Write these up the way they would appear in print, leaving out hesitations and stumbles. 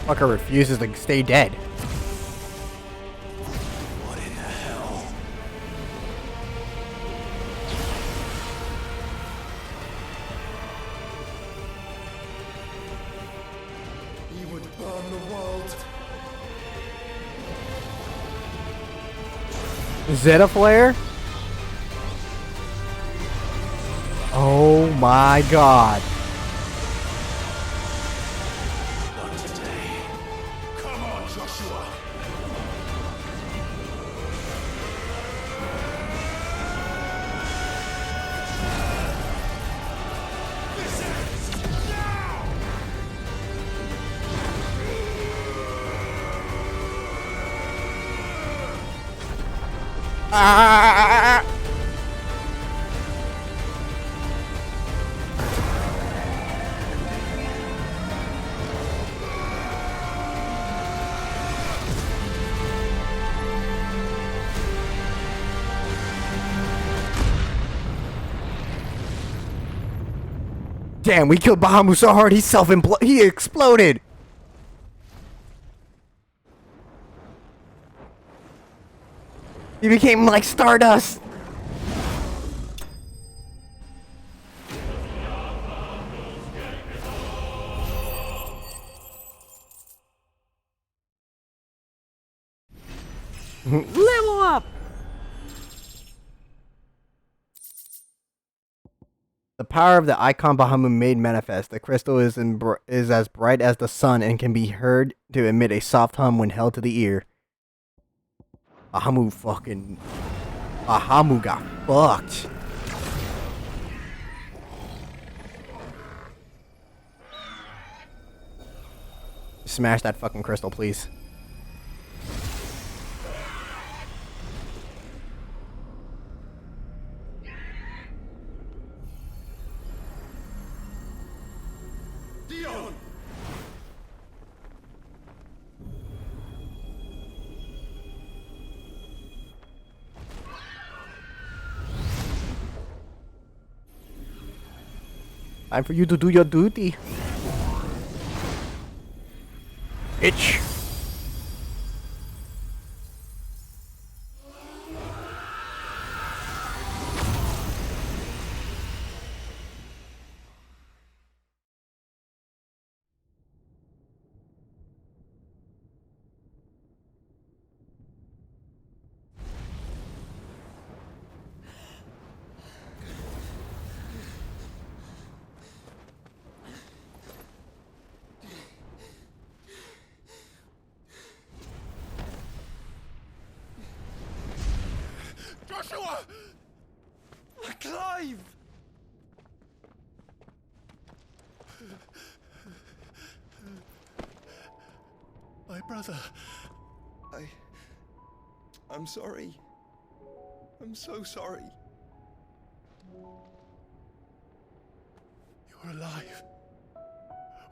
Fucker refuses to stay dead. What in the hell? He would burn the world. Zeta Flare? Oh my god. Not today. Come on, Joshua. This ends now! Ah! Damn, we killed Bahamut so hard he exploded. He became like Stardust. Level up. The power of the icon Bahamut made manifest. The crystal is as bright as the sun and can be heard to emit a soft hum when held to the ear. Bahamut got fucked. Smash that fucking crystal, please. Dion! Time for you to do your duty. Itch. Joshua! Clive! My brother. I'm sorry. I'm so sorry. You're alive.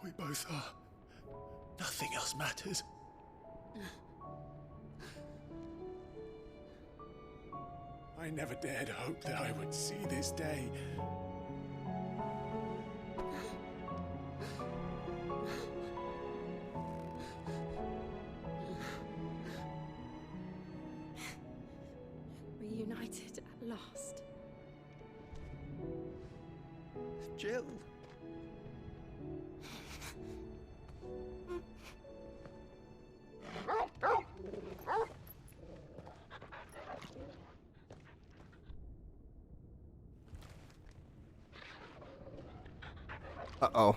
We both are. Nothing else matters. I never dared hope that I would see this day. Reunited at last. Jill. Uh-oh.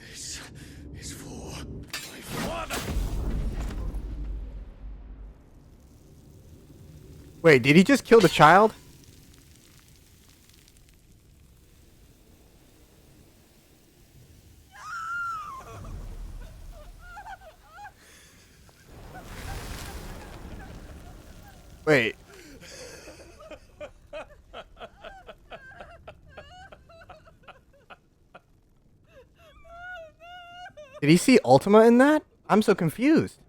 This is for my father. Wait, did he just kill the child? Wait. Did he see Ultima in that? I'm so confused.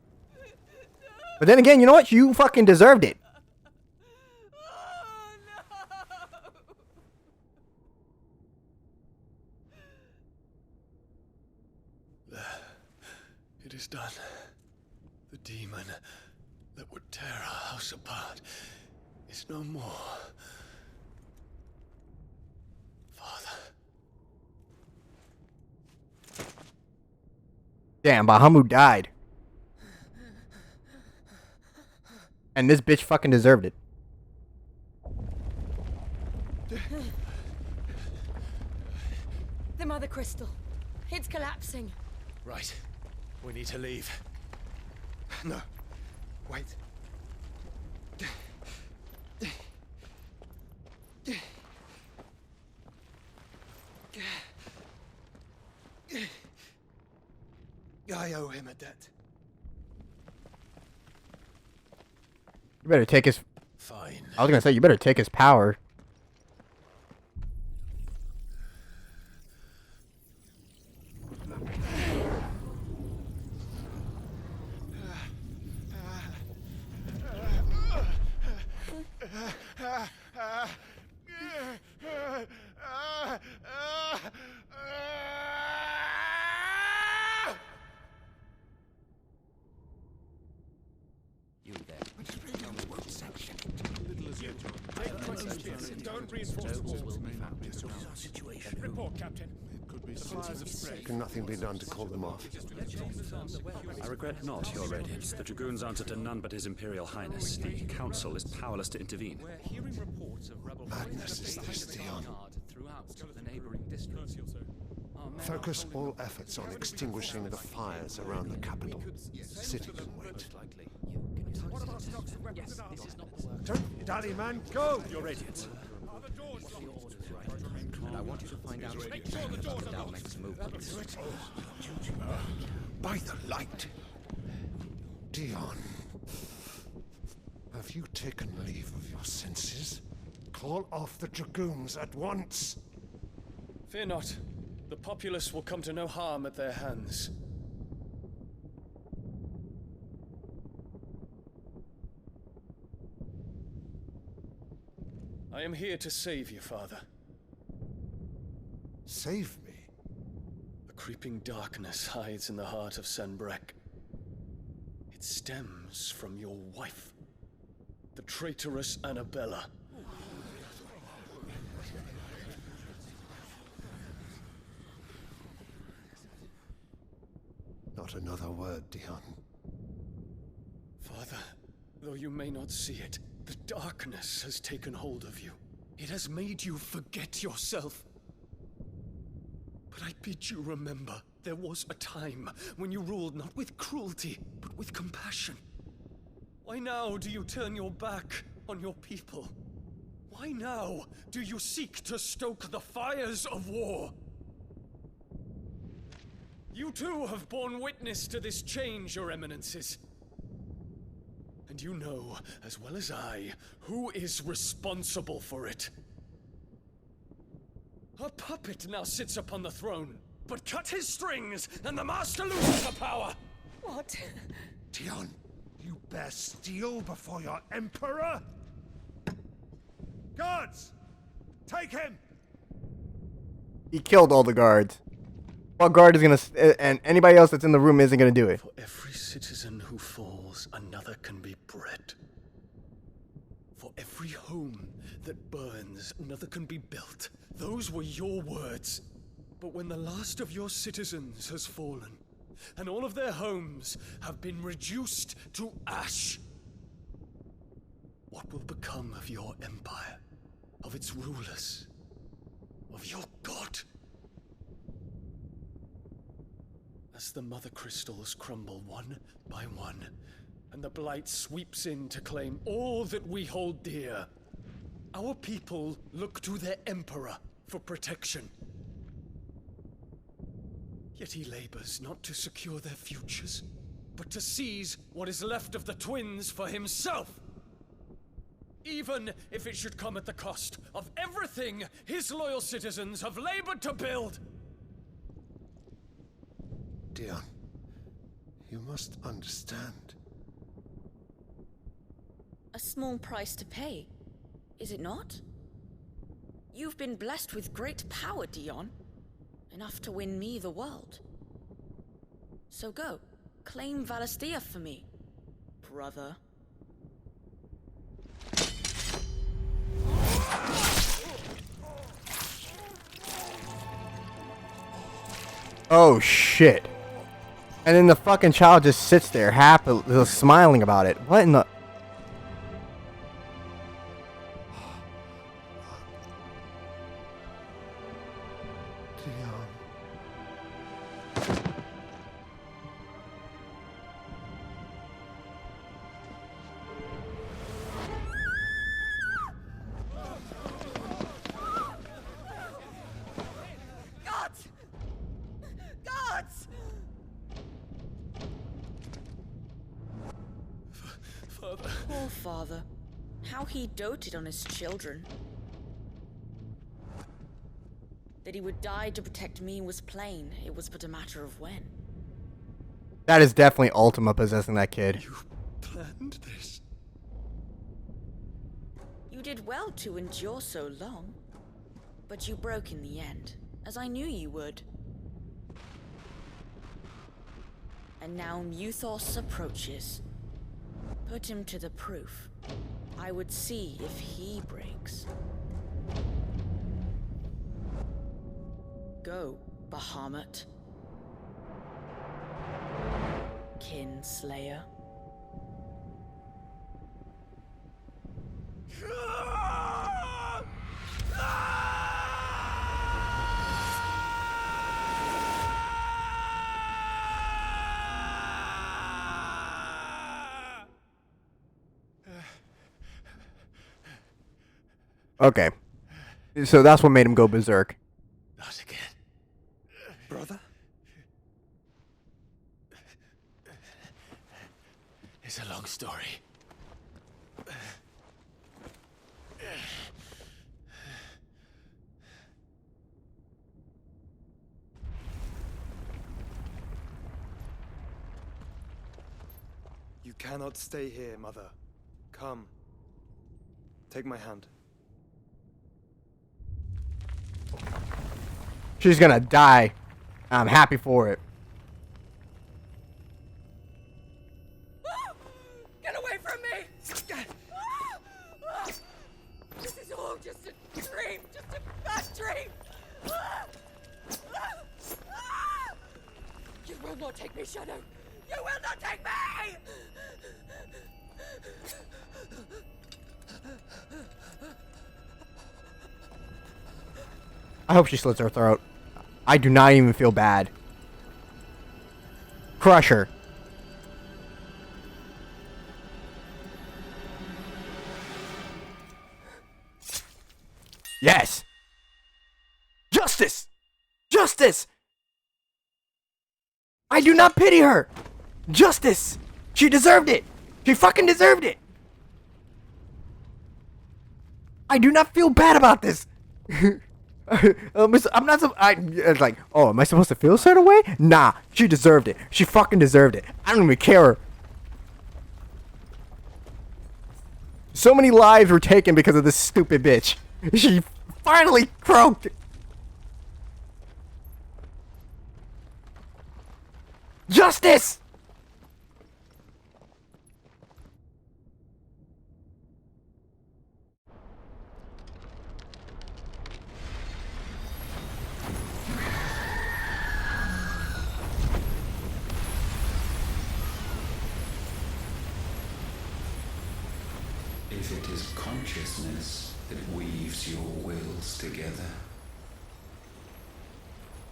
But then again, you know what? You fucking deserved it. It is done. The demon that would tear our house apart is no more. Father. Damn, Bahamut died. And this bitch fucking deserved it. The Mother Crystal. It's collapsing. Right. We need to leave. No. Wait. I owe him a debt. You better take his... Fine. I was gonna say, you better take his power. You there. Tell me what section. Don't reinforce the walls. Situation. Report, Captain. Can nothing be done to call them off? I regret not, Your Radiance. The Dragoons answer to none but His Imperial Highness. The Council is powerless to intervene. We're hearing reports of rebel Madness is this, Dion. throughout the neighboring districts. Focus all efforts on extinguishing the fires around the capital. City can wait. Don't dally, man. Go! Your Radiance. And I want you to find out about the Dalmec's movements. By the light! Dion, have you taken leave of your senses? Call off the Dragoons at once! Fear not. The populace will come to no harm at their hands. I am here to save you, Father. Save me? A creeping darkness hides in the heart of Sanbreque. It stems from your wife, the traitorous Annabella. Not another word, Dion. Father, though you may not see it, the darkness has taken hold of you. It has made you forget yourself. But I bid you remember, there was a time when you ruled not with cruelty, but with compassion. Why now do you turn your back on your people? Why now do you seek to stoke the fires of war? You too have borne witness to this change, Your Eminences. And you know, as well as I, who is responsible for it. A puppet now sits upon the throne, but cut his strings, and the Master loses the power! What? Dion, you bear steel before your Emperor? Guards! Take him! He killed all the guards. What guard is gonna... and anybody else that's in the room isn't gonna do it. For every citizen who falls, another can be bred. For every home that burns, another can be built. Those were your words. But when the last of your citizens has fallen, and all of their homes have been reduced to ash, what will become of your empire, of its rulers, of your god? As the Mother Crystals crumble one by one, and the Blight sweeps in to claim all that we hold dear, our people look to their Emperor for protection. Yet he labors not to secure their futures, but to seize what is left of the twins for himself. Even if it should come at the cost of everything his loyal citizens have labored to build. Dion, you must understand. A small price to pay, is it not? You've been blessed with great power, Dion. Enough to win me the world. So go, claim Valisthea for me, brother. Oh shit. And then the fucking child just sits there happily smiling about it. What in the... Dion. Gods! Gods! Father. Poor father. How he doted on his children. That he would die to protect me was plain. It was but a matter of when. That is definitely Ultima possessing that kid. You planned this? You did well to endure so long. But you broke in the end, as I knew you would. And now Muthos approaches. Put him to the proof. I would see if he breaks. Go, Bahamut. Kinslayer. Okay. So that's what made him go berserk. Not again. Brother? It's a long story. You cannot stay here, Mother. Come. Take my hand. She's gonna die. I'm happy for it. Get away from me! This is all just a dream, just a bad dream! You will not take me, Shadow! You will not take me! I hope she slits her throat. I do not even feel bad. Crush her. Yes! Justice! Justice! I do not pity her! Justice! She deserved it! She fucking deserved it! I do not feel bad about this! I'm not it's like, oh, am I supposed to feel a certain way? Nah, she deserved it. She fucking deserved it. I don't even care. So many lives were taken because of this stupid bitch. She finally croaked. Justice! If it is consciousness that weaves your wills together,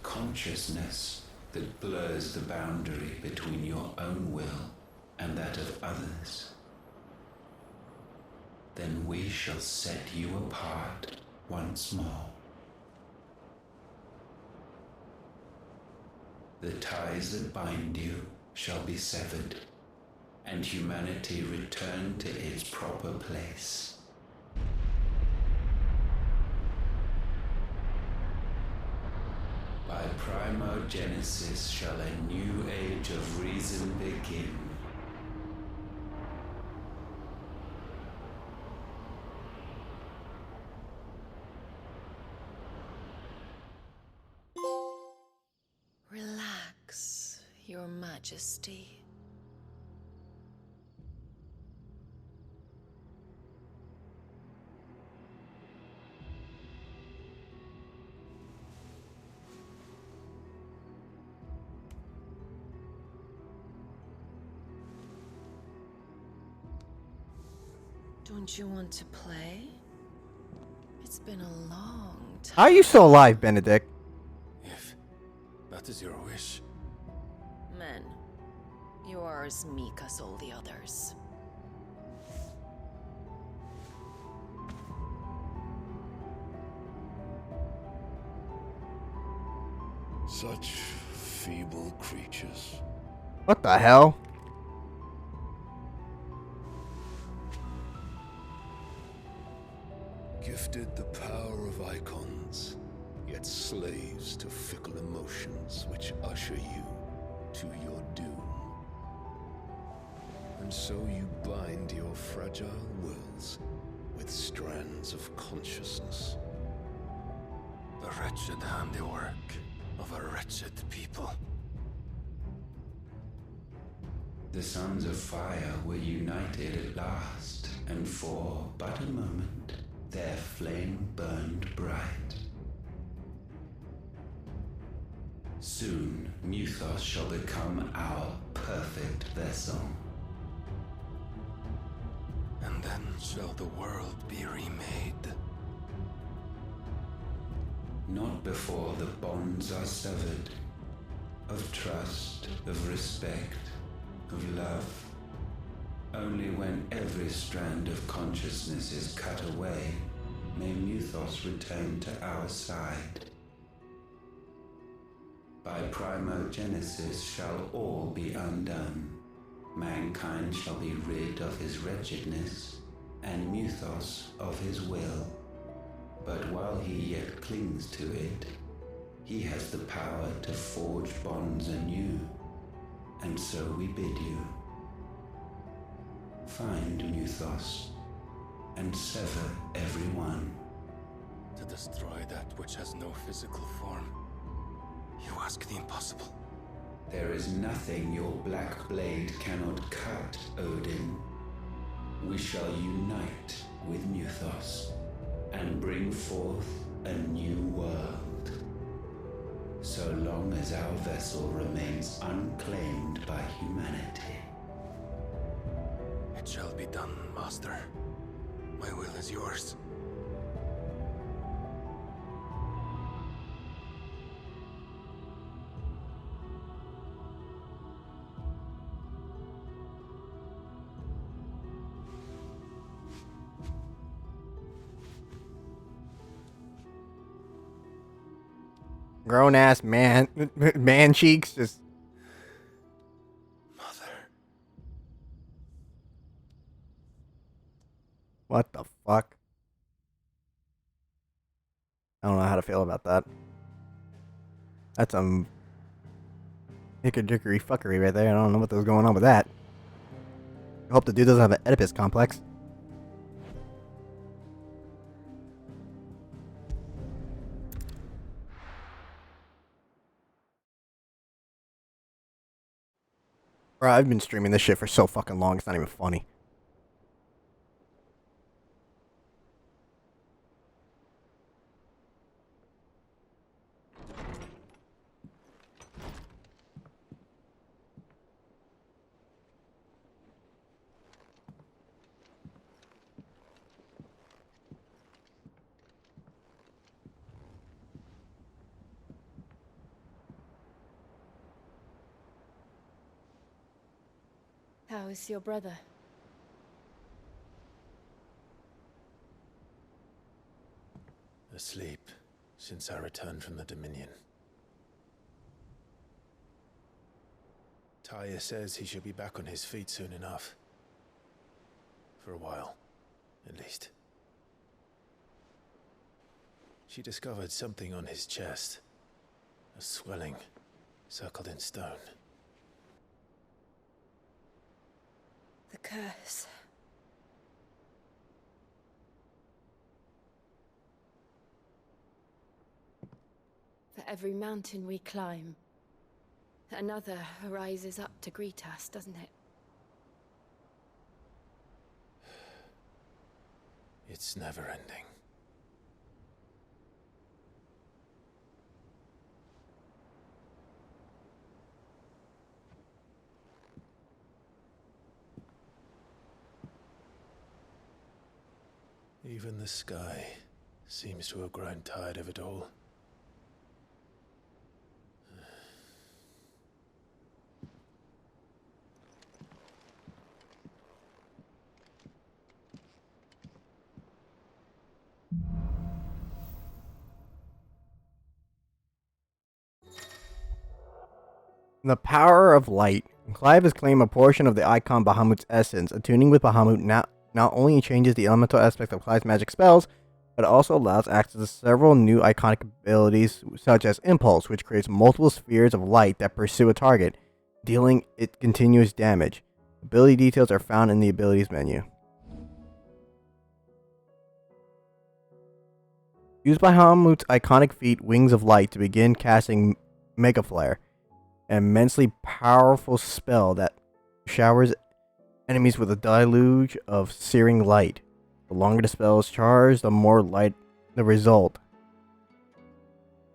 consciousness that blurs the boundary between your own will and that of others, then we shall set you apart once more. The ties that bind you shall be severed, and humanity return to its proper place. By primogenesis shall a new age of reason begin. Relax, Your Majesty. Don't you want to play? It's been a long time. How are you still alive, Benedict? If that is your wish. Men, you are as meek as all the others. Such feeble creatures. What the hell? Gifted the power of icons, yet slaves to fickle emotions which usher you to your doom. And so you bind your fragile wills with strands of consciousness. The wretched handiwork of a wretched people. The sons of fire were united at last, and for but a moment their flame burned bright. Soon Muthos shall become our perfect vessel. And then shall the world be remade. Not before the bonds are severed, of trust, of respect, of love. Only when every strand of consciousness is cut away, may Muthos return to our side. By primogenesis shall all be undone. Mankind shall be rid of his wretchedness, and Muthos of his will. But while he yet clings to it, he has the power to forge bonds anew, and so we bid you. Find Muthos, and sever everyone. To destroy that which has no physical form. You ask the impossible. There is nothing your black blade cannot cut, Odin. We shall unite with Muthos, and bring forth a new world. So long as our vessel remains unclaimed by humanity. It shall be done, Master. My will is yours. Grown ass man cheeks just. Mother. What the fuck? I don't know how to feel about that. That's hickory fuckery right there. I don't know what was going on with that. I hope the dude doesn't have an Oedipus complex. Bro, I've been streaming this shit for so fucking long, it's not even funny. How is your brother? Asleep since I returned from the Dominion. Taya says he should be back on his feet soon enough. For a while, at least. She discovered something on his chest. A swelling, circled in stone. The curse. For every mountain we climb, another rises up to greet us, doesn't it? It's never ending. Even the sky seems to have grown tired of it all. The power of light. Clive has claimed a portion of the icon Bahamut's essence. Attuning with Bahamut not only changes the elemental aspect of Clive's magic spells, but also allows access to several new iconic abilities, such as Impulse, which creates multiple spheres of light that pursue a target, dealing it continuous damage. Ability details are found in the abilities menu. Use Bahamut's iconic feat, Wings of Light, to begin casting Mega Flare, an immensely powerful spell that showers enemies with a deluge of searing light. The longer the spell is charged, the more light the result.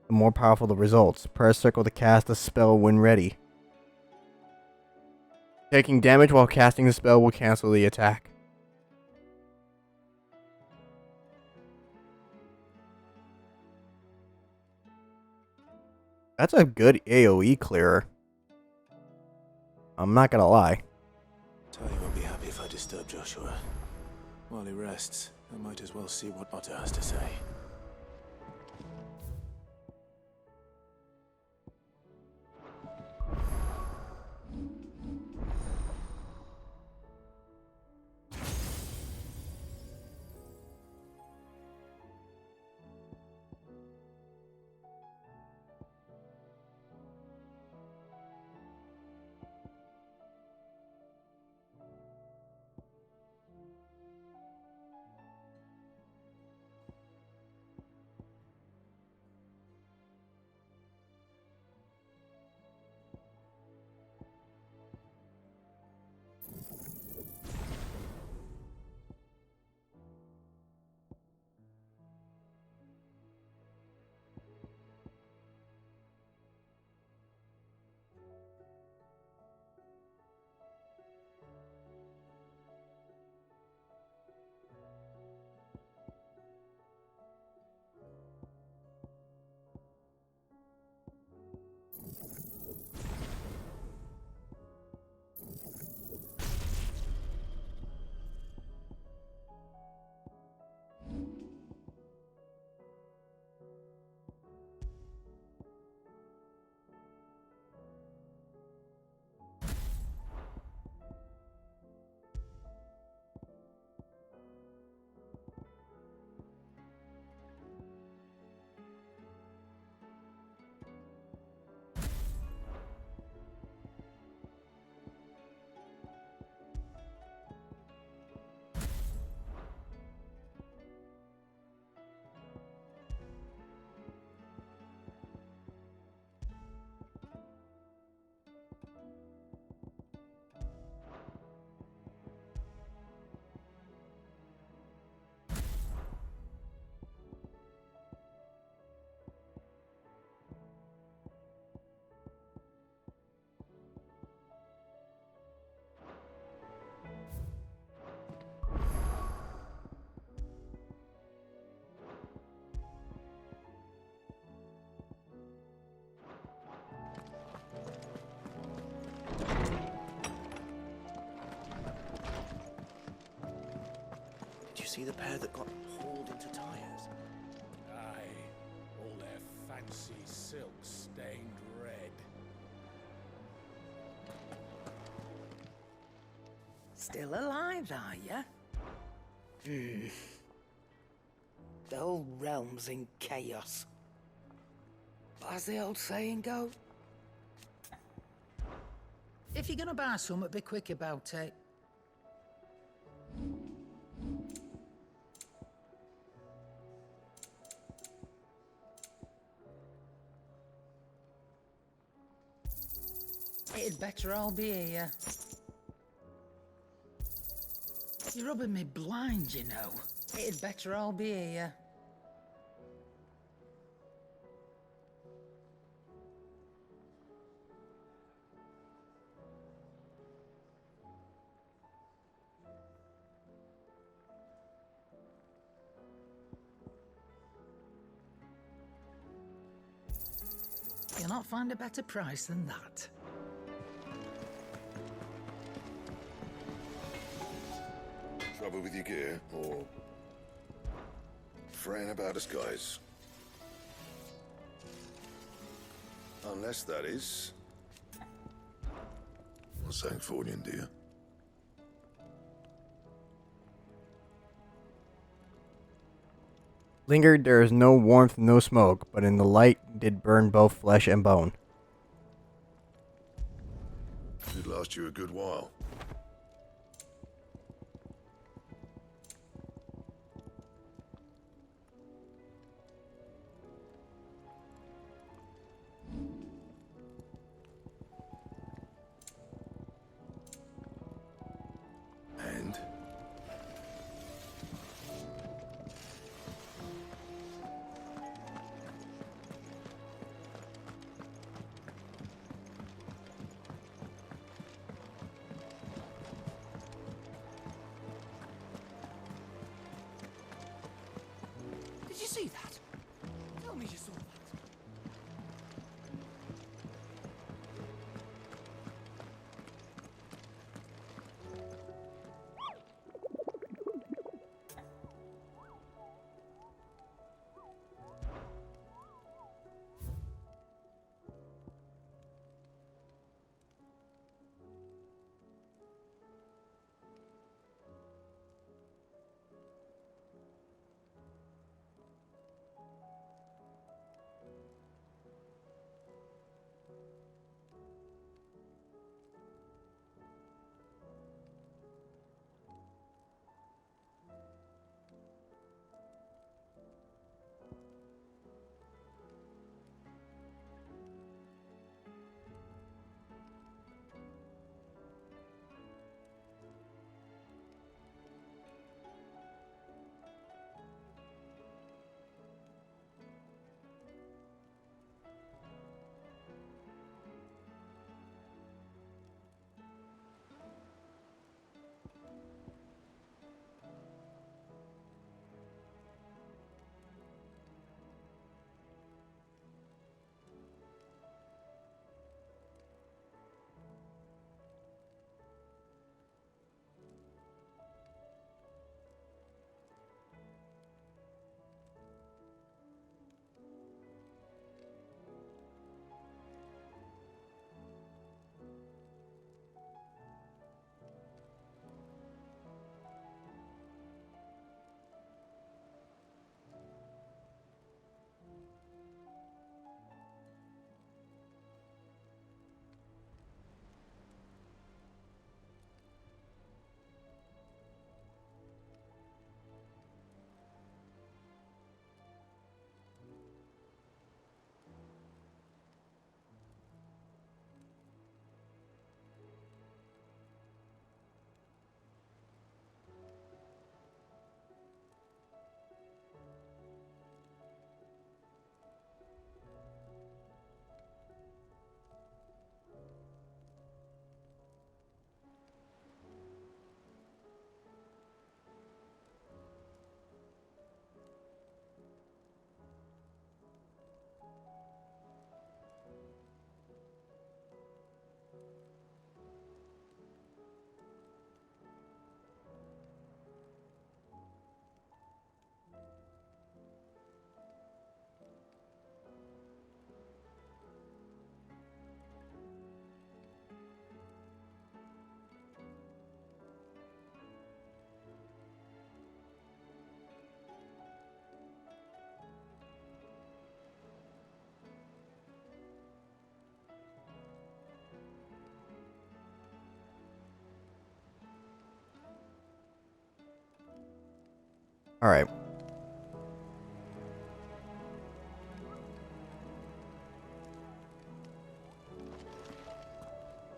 The more powerful the results. Press circle to cast the spell when ready. Taking damage while casting the spell will cancel the attack. That's a good AoE clearer. I'm not gonna lie. Tali won't be happy if I disturb Joshua. While he rests, I might as well see what Otto has to say. Did you see the pair that got hauled into tires? Aye, all their fancy silks stained red. Still alive, are you? The whole realm's in chaos. I How's the old saying go? If you're gonna buy something, be quick about it. It'd better all be here. You're rubbing me blind, you know. It'd better all be here. You'll not find a better price than that. Trouble with your gear, or fretting about disguise? Unless that is... a Sancfordian, dear. Lingered, there is no warmth, no smoke, but in the light did burn both flesh and bone. Should last you a good while. And? All right.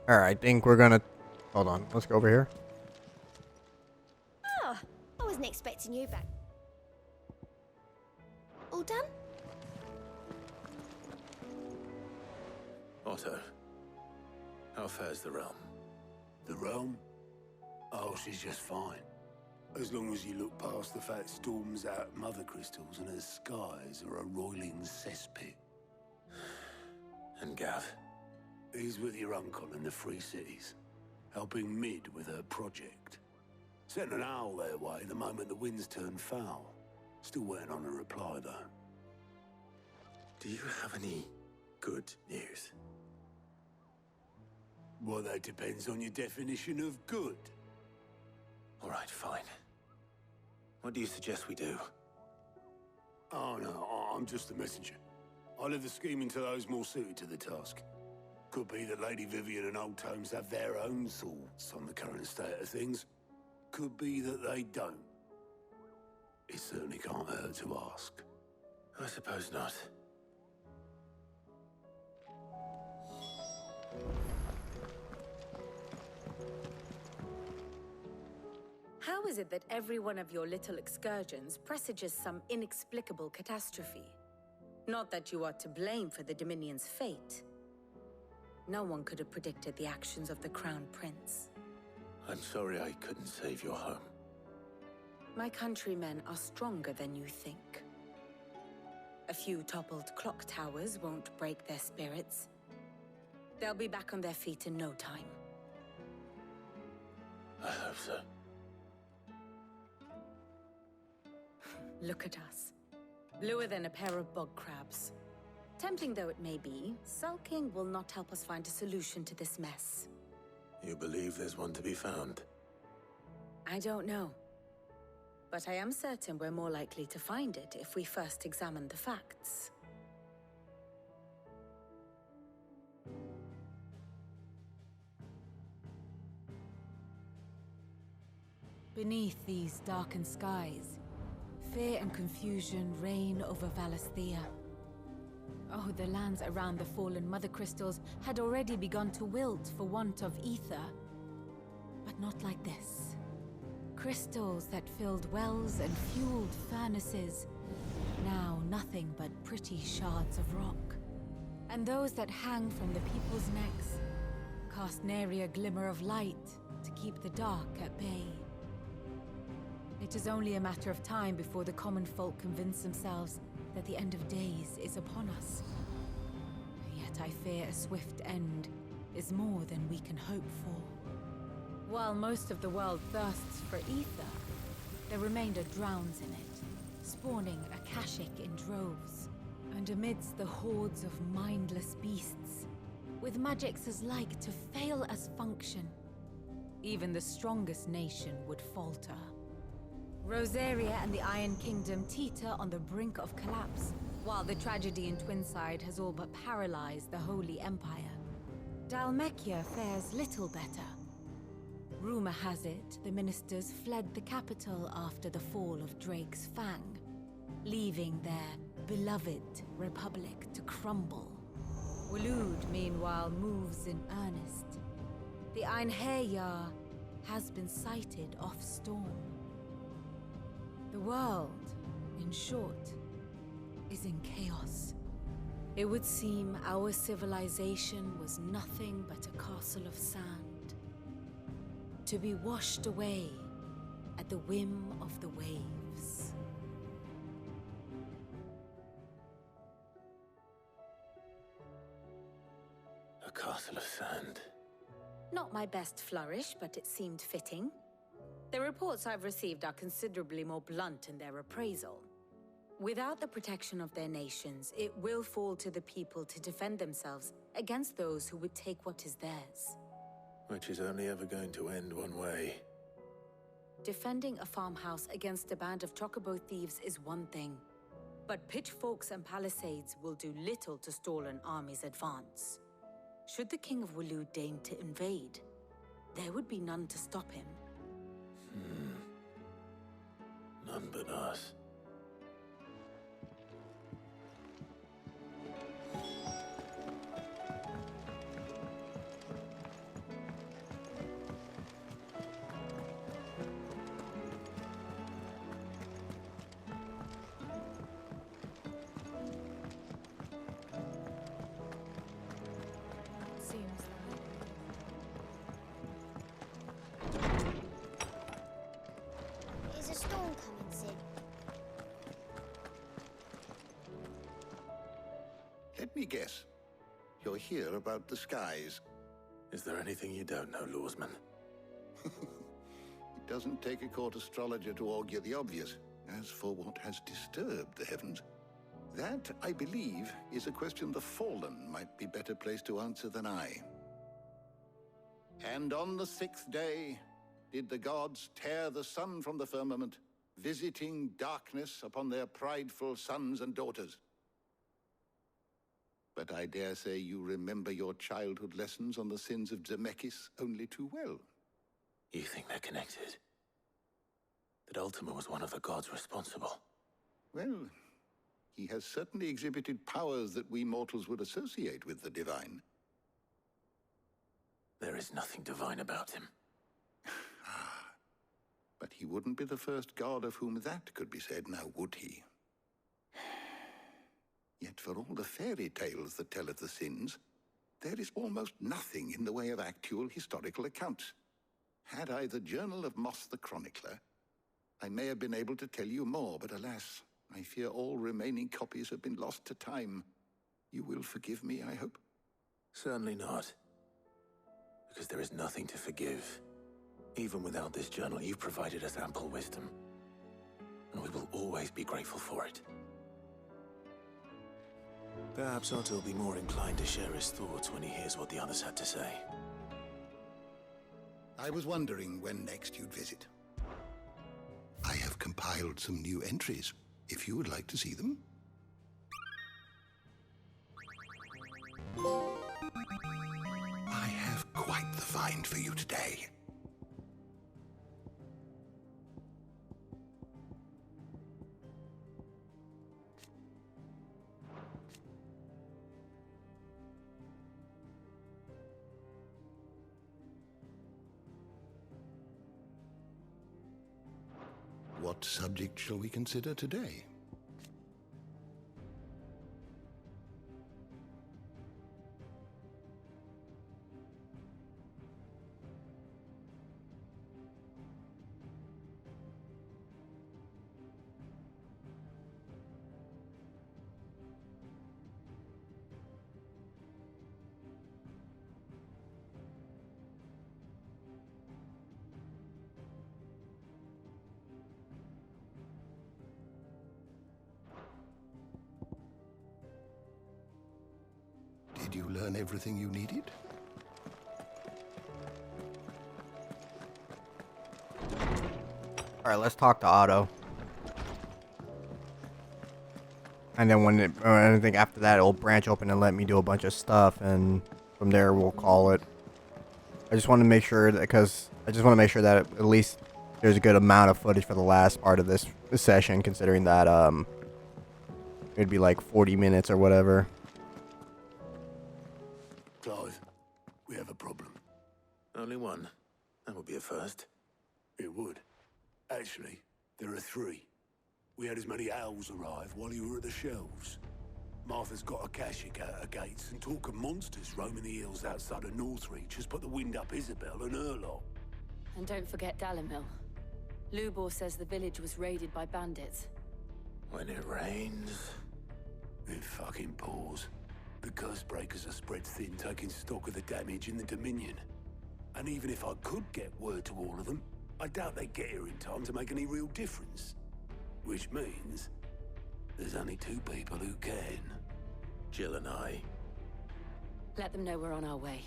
All right, I think we're gonna... Hold on, let's go over here. Oh, I wasn't expecting you back. All done? Otto, how fares the realm? The realm? Oh, she's just fine. As long as you look past the fat storms out mother crystals and her skies are a roiling cesspit. And Gav? He's with your uncle in the Free Cities, helping Mid with her project. Sent an owl their way the moment the winds turned foul. Still waiting on a reply, though. Do you have any good news? Well, that depends on your definition of good. All right, fine. What do you suggest we do? Oh, no, I'm just a messenger. I'll leave the scheming to those more suited to the task. Could be that Lady Vivian and Old Tomes have their own thoughts on the current state of things. Could be that they don't. It certainly can't hurt to ask. I suppose not. How is it that every one of your little excursions presages some inexplicable catastrophe? Not that you are to blame for the Dominion's fate. No one could have predicted the actions of the Crown Prince. I'm sorry I couldn't save your home. My countrymen are stronger than you think. A few toppled clock towers won't break their spirits. They'll be back on their feet in no time. I hope so. Look at us. Bluer than a pair of bog crabs. Tempting though it may be, sulking will not help us find a solution to this mess. You believe there's one to be found? I don't know. But I am certain we're more likely to find it if we first examine the facts. Beneath these darkened skies, fear and confusion reign over Valisthea. Oh, the lands around the fallen Mother Crystals had already begun to wilt for want of ether. But not like this. Crystals that filled wells and fueled furnaces, now nothing but pretty shards of rock. And those that hang from the people's necks cast nary a glimmer of light to keep the dark at bay. It is only a matter of time before the common folk convince themselves that the end of days is upon us. Yet I fear a swift end is more than we can hope for. While most of the world thirsts for ether, the remainder drowns in it, spawning Akashic in droves. And amidst the hordes of mindless beasts, with magics as like to fail as function, even the strongest nation would falter. Rosaria and the Iron Kingdom teeter on the brink of collapse, while the tragedy in Twinside has all but paralyzed the Holy Empire. Dalmekia fares little better. Rumor has it the ministers fled the capital after the fall of Drake's Fang, leaving their beloved republic to crumble. Waloed, meanwhile, moves in earnest. The Einherjar has been sighted off-storm. The world, in short, is in chaos. It would seem our civilization was nothing but a castle of sand, to be washed away at the whim of the waves. A castle of sand. Not my best flourish, but it seemed fitting. The reports I've received are considerably more blunt in their appraisal. Without the protection of their nations, it will fall to the people to defend themselves against those who would take what is theirs. Which is only ever going to end one way. Defending a farmhouse against a band of chocobo thieves is one thing, but pitchforks and palisades will do little to stall an army's advance. Should the King of Waloed deign to invade, there would be none to stop him. None but us. Seems Is a storm coming, Sid? Let me guess. You're here about the skies. Is there anything you don't know, Lawsman? It doesn't take a court astrologer to augur the obvious. As for what has disturbed the heavens, that, I believe, is a question the Fallen might be better placed to answer than I. And on the 6th day did the gods tear the sun from the firmament, visiting darkness upon their prideful sons and daughters. But I dare say you remember your childhood lessons on the sins of Zemeckis only too well. You think they're connected? That Ultima was one of the gods responsible? Well, he has certainly exhibited powers that we mortals would associate with the divine. There is nothing divine about him. But he wouldn't be the first god of whom that could be said, now would he? Yet for all the fairy tales that tell of the sins, there is almost nothing in the way of actual historical accounts. Had I the Journal of Moss the Chronicler, I may have been able to tell you more, but alas, I fear all remaining copies have been lost to time. You will forgive me, I hope? Certainly not. Because there is nothing to forgive. Even without this journal, you've provided us ample wisdom. And we will always be grateful for it. Perhaps Otto will be more inclined to share his thoughts when he hears what the others had to say. I was wondering when next you'd visit. I have compiled some new entries, if you would like to see them. I have quite the find for you today. What subject shall we consider today? Did you learn everything you needed? Alright, let's talk to Otto. And then when anything after that, it'll branch open and let me do a bunch of stuff, and from there we'll call it. I just want to make sure that, because I just want to make sure that at least there's a good amount of footage for the last part of this session, considering that it'd be like 40 minutes or whatever. Clive, we have a problem. Only one. That would be a first. It would. Actually, there are three. We had as many owls arrive while you were at the shelves. Martha's got a cashie at her gates, and talk of monsters roaming the hills outside of Northreach has put the wind up Isabel and her lot. And don't forget Dalimil. Lubor says the village was raided by bandits. When it rains, it fucking pours. The curse breakers are spread thin, taking stock of the damage in the Dominion. And even if I could get word to all of them, I doubt they'd get here in time to make any real difference. Which means there's only two people who can. Jill and I. Let them know we're on our way.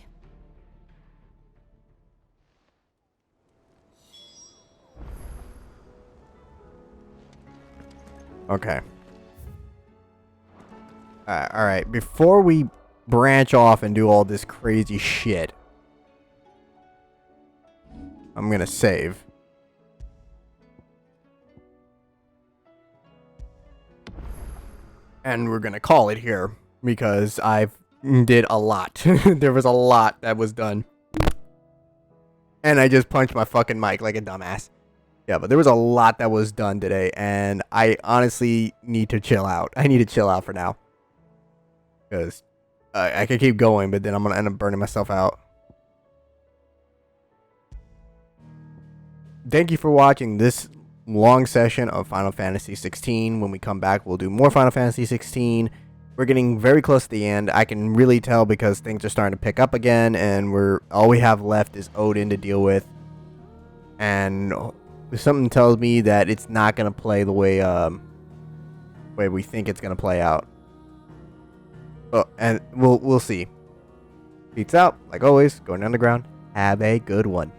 Okay. Alright, before we branch off and do all this crazy shit, I'm gonna save. And we're gonna call it here because I've did a lot. There was a lot that was done. And I just punched my fucking mic like a dumbass. Yeah, but there was a lot that was done today, and I honestly need to chill out. I need to chill out for now. Because I could keep going, but then I'm going to end up burning myself out. Thank you for watching this long session of Final Fantasy 16. When we come back, we'll do more Final Fantasy 16. We're getting very close to the end. I can really tell because things are starting to pick up again, and all we have left is Odin to deal with. And something tells me that it's not going to play the way we think it's going to play out. And we'll see. Peace out. Like always, going underground. Have a good one.